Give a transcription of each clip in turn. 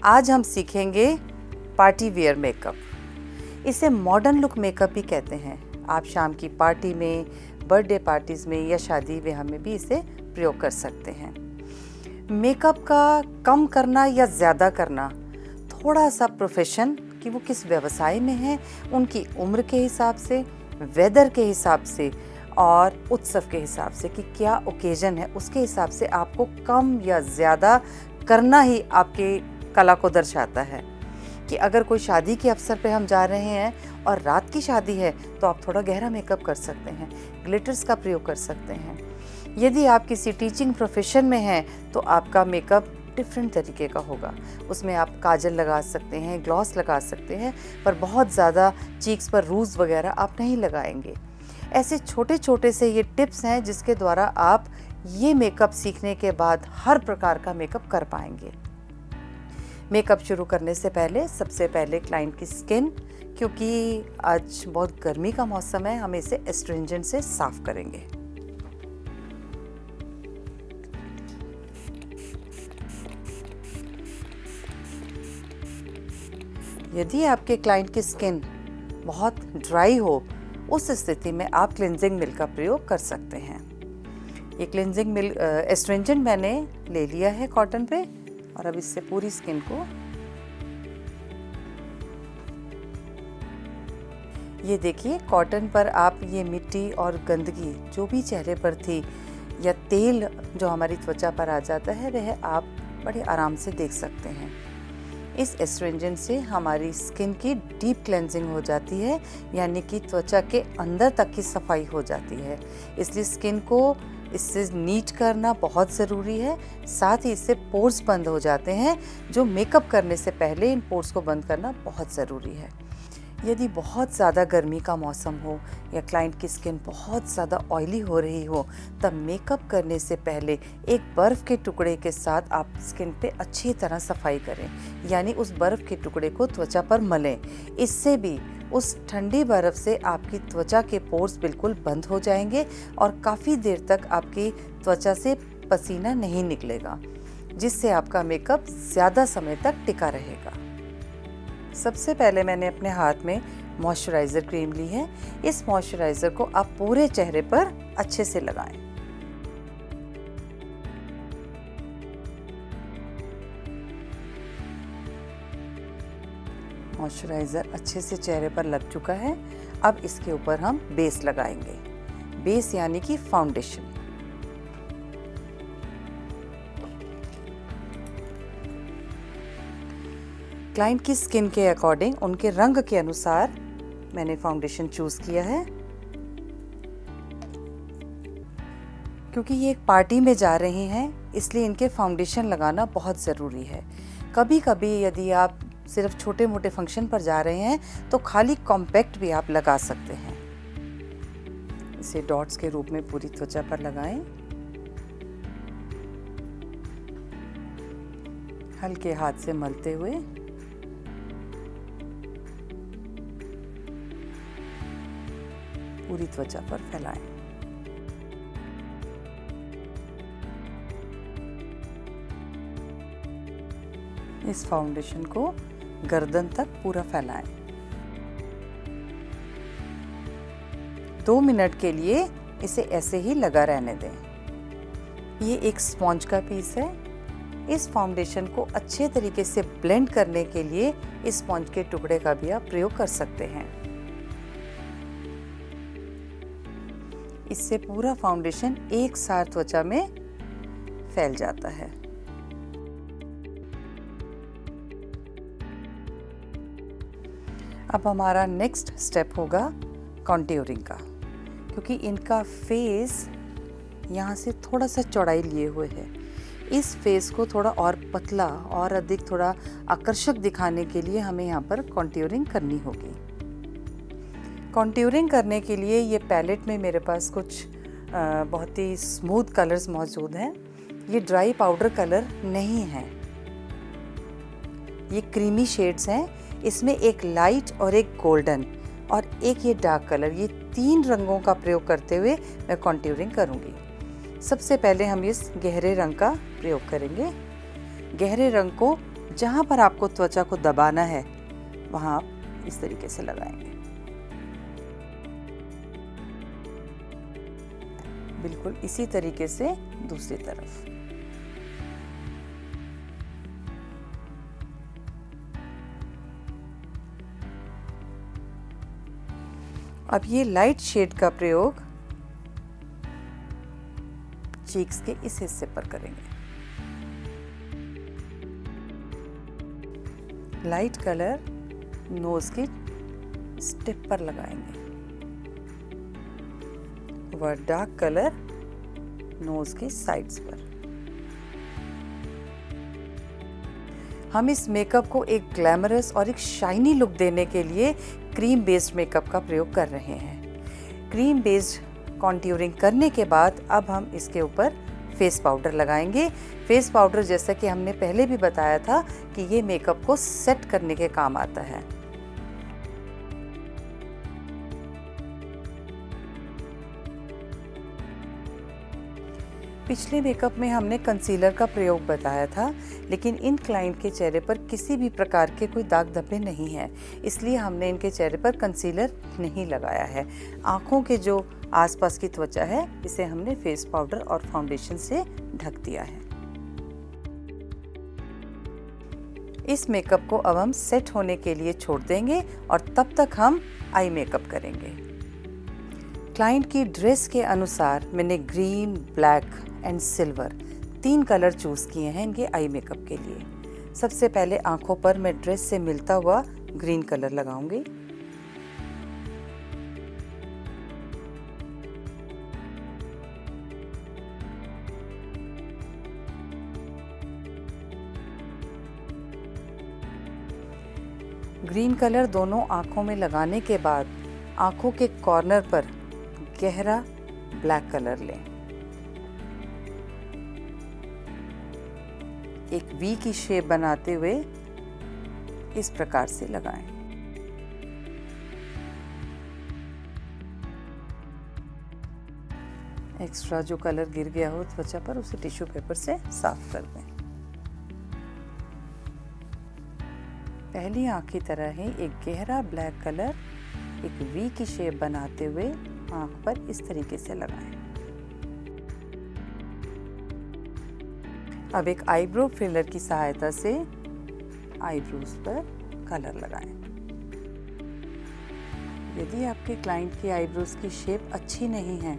आज हम सीखेंगे पार्टी वियर मेकअप। इसे मॉडर्न लुक मेकअप भी कहते हैं। आप शाम की पार्टी में, बर्थडे पार्टीज़ में या शादी ब्याह में भी इसे प्रयोग कर सकते हैं। मेकअप का कम करना या ज़्यादा करना थोड़ा सा प्रोफेशन कि वो किस व्यवसाय में है, उनकी उम्र के हिसाब से, वेदर के हिसाब से और उत्सव के हिसाब से कि क्या ओकेजन है, उसके हिसाब से आपको कम या ज़्यादा करना ही आपके कला को दर्शाता है। कि अगर कोई शादी के अवसर पे हम जा रहे हैं और रात की शादी है तो आप थोड़ा गहरा मेकअप कर सकते हैं, ग्लिटर्स का प्रयोग कर सकते हैं। यदि आप किसी टीचिंग प्रोफेशन में हैं तो आपका मेकअप डिफरेंट तरीके का होगा। उसमें आप काजल लगा सकते हैं, ग्लॉस लगा सकते हैं, पर बहुत ज़्यादा चीक्स पर रूज वगैरह आप नहीं लगाएंगे। ऐसे छोटे छोटे से ये टिप्स हैं जिसके द्वारा आप ये मेकअप सीखने के बाद हर प्रकार का मेकअप कर पाएंगे। मेकअप शुरू करने से पहले सबसे पहले क्लाइंट की स्किन, क्योंकि आज बहुत गर्मी का मौसम है, हम इसे एस्ट्रिंजेंट से साफ करेंगे। यदि आपके क्लाइंट की स्किन बहुत ड्राई हो, उस स्थिति में आप क्लिनजिंग मिल्क का प्रयोग कर सकते हैं। ये क्लिनजिंग मिल्क एस्ट्रिंजेंट मैंने ले लिया है कॉटन पे और अब इससे पूरी स्किन को ये देखिए, कॉटन पर आप ये मिट्टी और गंदगी जो भी चेहरे पर थी या तेल जो हमारी त्वचा पर आ जाता है, वह आप बड़े आराम से देख सकते हैं। इस एस्ट्रिंजेंट से हमारी स्किन की डीप क्लेंजिंग हो जाती है, यानी कि त्वचा के अंदर तक की सफाई हो जाती है। इसलिए स्किन को इससे नीट करना बहुत ज़रूरी है। साथ ही इससे पोर्स बंद हो जाते हैं, जो मेकअप करने से पहले इन पोर्स को बंद करना बहुत ज़रूरी है। यदि बहुत ज़्यादा गर्मी का मौसम हो या क्लाइंट की स्किन बहुत ज़्यादा ऑयली हो रही हो, तब मेकअप करने से पहले एक बर्फ़ के टुकड़े के साथ आप स्किन पे अच्छी तरह सफाई करें, यानी उस बर्फ़ के टुकड़े को त्वचा पर मलें। इससे भी उस ठंडी बर्फ़ से आपकी त्वचा के पोर्स बिल्कुल बंद हो जाएंगे और काफ़ी देर तक आपकी त्वचा से पसीना नहीं निकलेगा, जिससे आपका मेकअप ज़्यादा समय तक टिका रहेगा। सबसे पहले मैंने अपने हाथ में मॉइस्चराइज़र क्रीम ली है। इस मॉइस्चराइज़र को आप पूरे चेहरे पर अच्छे से लगाएं। मॉइस्चराइज़र अच्छे से चेहरे पर लग चुका है। अब इसके ऊपर हम बेस लगाएंगे। बेस यानी कि फाउंडेशन। क्लाइंट की स्किन के अकॉर्डिंग, उनके रंग के अनुसार मैंने फाउंडेशन चूज़ किया है। क्योंकि ये एक पार्टी में जा रहे हैं, इसलिए इनके फाउंडेशन लगाना बहुत ज़रूरी है। कभी कभी यदि आप सिर्फ छोटे मोटे फंक्शन पर जा रहे हैं तो खाली कॉम्पैक्ट भी आप लगा सकते हैं। इसे डॉट्स के रूप में पूरी त्वचा पर लगाएं। हल्के हाथ से मलते हुए पूरी त्वचा पर फैलाएं। इस फाउंडेशन को गर्दन तक पूरा फैलाएं। 2 मिनट के लिए इसे ऐसे ही लगा रहने दें। ये एक स्पॉन्ज का पीस है। इस फाउंडेशन को अच्छे तरीके से ब्लेंड करने के लिए इस स्पॉन्ज के टुकड़े का भी आप प्रयोग कर सकते हैं। इससे पूरा फाउंडेशन एक साथ त्वचा में फैल जाता है। अब हमारा नेक्स्ट स्टेप होगा कॉन्ट्योरिंग का, क्योंकि इनका फेस यहाँ से थोड़ा सा चौड़ाई लिए हुए है। इस फेस को थोड़ा और पतला और अधिक थोड़ा आकर्षक दिखाने के लिए हमें यहाँ पर कॉन्ट्योरिंग करनी होगी। कॉन्ट्योरिंग करने के लिए ये पैलेट में मेरे पास कुछ बहुत ही स्मूथ कलर्स मौजूद हैं। ये ड्राई पाउडर कलर नहीं है, ये क्रीमी शेड्स हैं। इसमें एक लाइट और एक गोल्डन और एक ये डार्क कलर, ये 3 रंगों का प्रयोग करते हुए मैं कॉन्ट्योरिंग करूँगी। सबसे पहले हम इस गहरे रंग का प्रयोग करेंगे। गहरे रंग को जहाँ पर आपको त्वचा को दबाना है वहाँ आप इस तरीके से लगाएंगे। बिल्कुल इसी तरीके से दूसरी तरफ। अब ये लाइट शेड का प्रयोग चीक्स के इस हिस्से पर करेंगे। लाइट कलर नोज की स्टिप पर लगाएंगे, वह डार्क कलर नोज की साइड्स पर। हम इस मेकअप को एक ग्लैमरस और एक शाइनी लुक देने के लिए क्रीम बेस्ड मेकअप का प्रयोग कर रहे हैं। क्रीम बेस्ड कॉन्ट्यूरिंग करने के बाद अब हम इसके ऊपर फेस पाउडर लगाएंगे। फेस पाउडर जैसा कि हमने पहले भी बताया था कि ये मेकअप को सेट करने के काम आता है। पिछले मेकअप में हमने कंसीलर का प्रयोग बताया था, लेकिन इन क्लाइंट के चेहरे पर किसी भी प्रकार के कोई दाग धब्बे नहीं हैं, इसलिए हमने इनके चेहरे पर कंसीलर नहीं लगाया है। आँखों के जो आसपास की त्वचा है इसे हमने फेस पाउडर और फाउंडेशन से ढक दिया है। इस मेकअप को अब हम सेट होने के लिए छोड़ देंगे और तब तक हम आई मेकअप करेंगे। क्लाइंट की ड्रेस के अनुसार मैंने green, black and silver 3 colour choose किए हैं इनके आई मेकअप के लिए। सबसे पहले आंखों पर मैं ड्रेस से मिलता हुआ ग्रीन कलर लगाऊंगी। ग्रीन कलर दोनों आंखों में लगाने के बाद आंखों के कॉर्नर पर गहरा ब्लैक कलर लें। एक वी की शेप बनाते हुए इस प्रकार से लगाएं। एक्स्ट्रा जो कलर गिर गया हो त्वचा पर उसे टिश्यू पेपर से साफ कर दें। पहली आंख की तरह ही एक गहरा ब्लैक कलर एक वी की शेप बनाते हुए आंख पर इस तरीके से लगाएं। अब एक आईब्रो फिलर की सहायता से आईब्रोज पर कलर लगाएं। यदि आपके क्लाइंट की आईब्रोज की शेप अच्छी नहीं है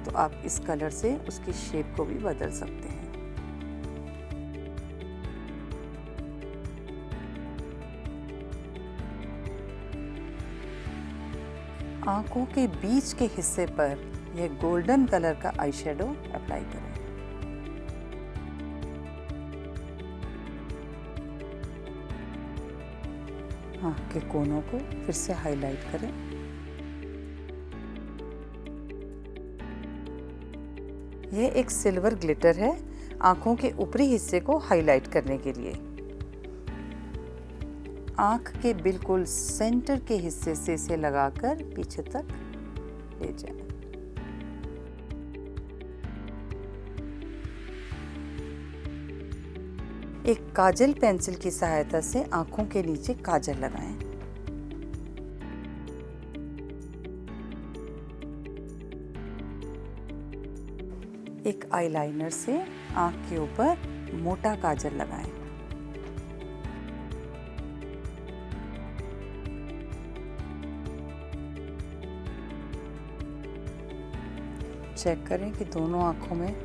तो आप इस कलर से उसकी शेप को भी बदल सकते हैं। आंखों के बीच के हिस्से पर यह गोल्डन कलर का आई शेडो अप्लाई करें। आंख के कोनों को फिर से हाईलाइट करें। यह एक सिल्वर ग्लिटर है आंखों के ऊपरी हिस्से को हाईलाइट करने के लिए। आंख के बिल्कुल सेंटर के हिस्से से इसे लगाकर पीछे तक ले जाएं। एक काजल पेंसिल की सहायता से आंखों के नीचे काजल लगाएं। एक आईलाइनर से आंख के ऊपर मोटा काजल लगाएं। चेक करें कि दोनों आंखों में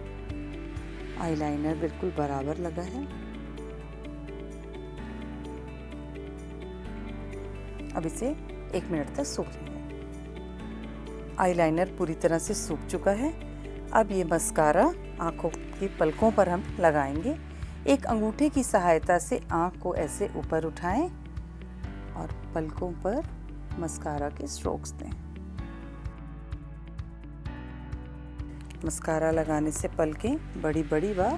आईलाइनर बिल्कुल बराबर लगा है। अब इसे 1 मिनट तक सूखने दें। आईलाइनर पूरी तरह से सूख चुका है। अब ये मस्कारा आंखों की पलकों पर हम लगाएंगे। एक अंगूठे की सहायता से आंख को ऐसे ऊपर उठाएं और पलकों पर मस्कारा के स्ट्रोक्स दें। मस्कारा लगाने से पलकें बड़ी बड़ी व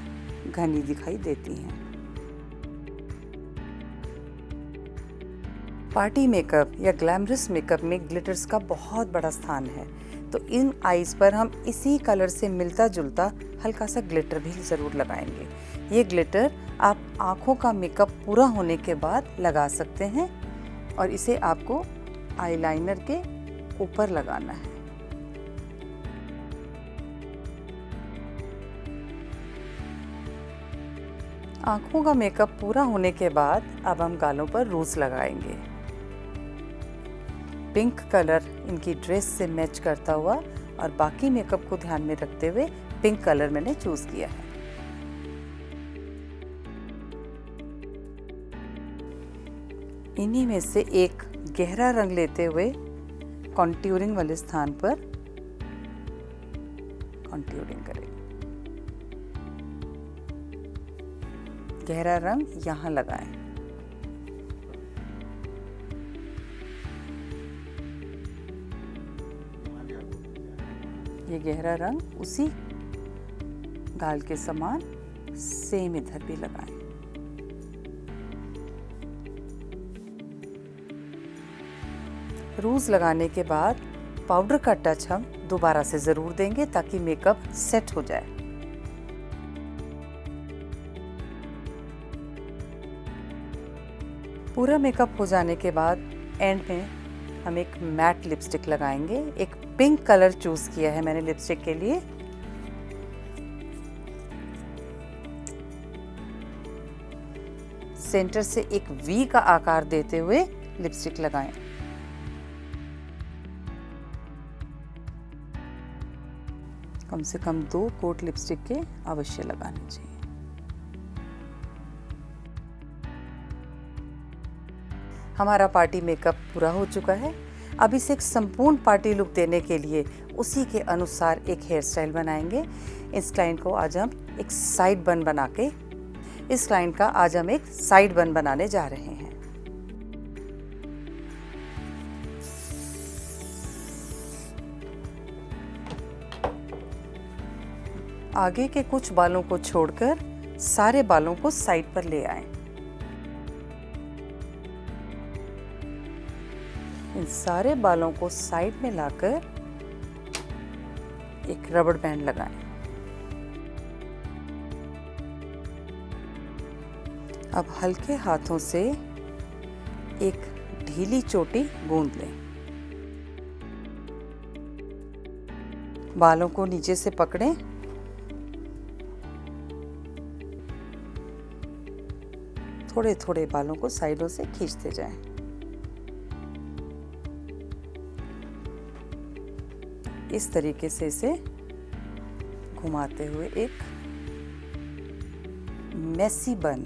घनी दिखाई देती हैं। पार्टी मेकअप या ग्लैमरस मेकअप में ग्लिटर्स का बहुत बड़ा स्थान है, तो इन आईज पर हम इसी कलर से मिलता जुलता हल्का सा ग्लिटर भी ज़रूर लगाएंगे। ये ग्लिटर आप आँखों का मेकअप पूरा होने के बाद लगा सकते हैं और इसे आपको आईलाइनर के ऊपर लगाना है। आँखों का मेकअप पूरा होने के बाद अब हम गालों पर रूज लगाएंगे। पिंक कलर इनकी ड्रेस से मैच करता हुआ और बाकी मेकअप को ध्यान में रखते हुए पिंक कलर मैंने चूज किया है। इन्हीं में से एक गहरा रंग लेते हुए कॉन्ट्यूरिंग वाले स्थान पर कॉन्ट्यूरिंग करेंगे। गहरा रंग यहाँ लगाएं। ये गहरा रंग उसी गाल के समान सेम इधर भी लगाएं। रूज लगाने के बाद पाउडर का टच हम दोबारा से ज़रूर देंगे ताकि मेकअप सेट हो जाए। पूरा मेकअप हो जाने के बाद एंड में हम एक मैट लिपस्टिक लगाएंगे। एक पिंक कलर चूज किया है मैंने लिपस्टिक के लिए। सेंटर से एक वी का आकार देते हुए लिपस्टिक लगाएं। कम से कम 2 कोट लिपस्टिक के अवश्य लगाने चाहिए। हमारा पार्टी मेकअप पूरा हो चुका है। अब इसे एक संपूर्ण पार्टी लुक देने के लिए उसी के अनुसार एक हेयर स्टाइल बनाएंगे। इस क्लाइंट को आज हम एक साइड बन बनाने जा रहे हैं। आगे के कुछ बालों को छोड़कर सारे बालों को साइड पर ले आएं। इन सारे बालों को साइड में लाकर एक रबड़ बैंड लगाएं। अब हल्के हाथों से एक ढीली चोटी गूंद लें। बालों को नीचे से पकड़ें। थोड़े थोड़े बालों को साइडों से खींचते जाएं। इस तरीके से इसे घुमाते हुए एक मेसी बन,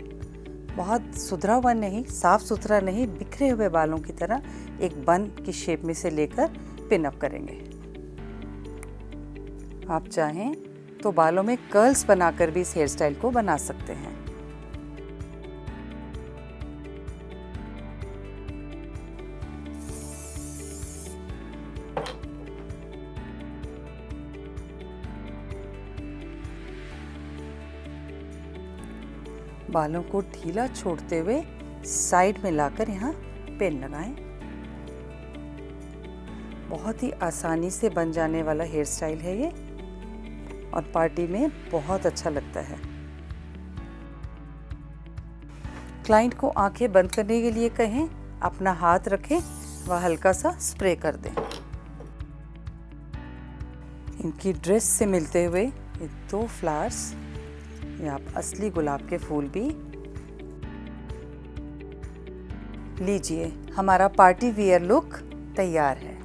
बहुत सुधरा हुआ नहीं, साफ सुथरा नहीं, बिखरे हुए बालों की तरह एक बन की शेप में से लेकर पिन अप करेंगे। आप चाहें तो बालों में कर्ल्स बनाकर भी इस हेयर स्टाइल को बना सकते हैं। बालों को ढीला छोड़ते हुए साइड में लाकर यहाँ पिन लगाएं। बहुत ही आसानी से बन जाने वाला हेयर स्टाइल है ये और पार्टी में बहुत अच्छा लगता है। क्लाइंट को आंखें बंद करने के लिए कहें, अपना हाथ रखें व हल्का सा स्प्रे कर दें। इनकी ड्रेस से मिलते हुए ये 2 फ्लावर्स या आप असली गुलाब के फूल भी लीजिए। हमारा पार्टी वियर लुक तैयार है।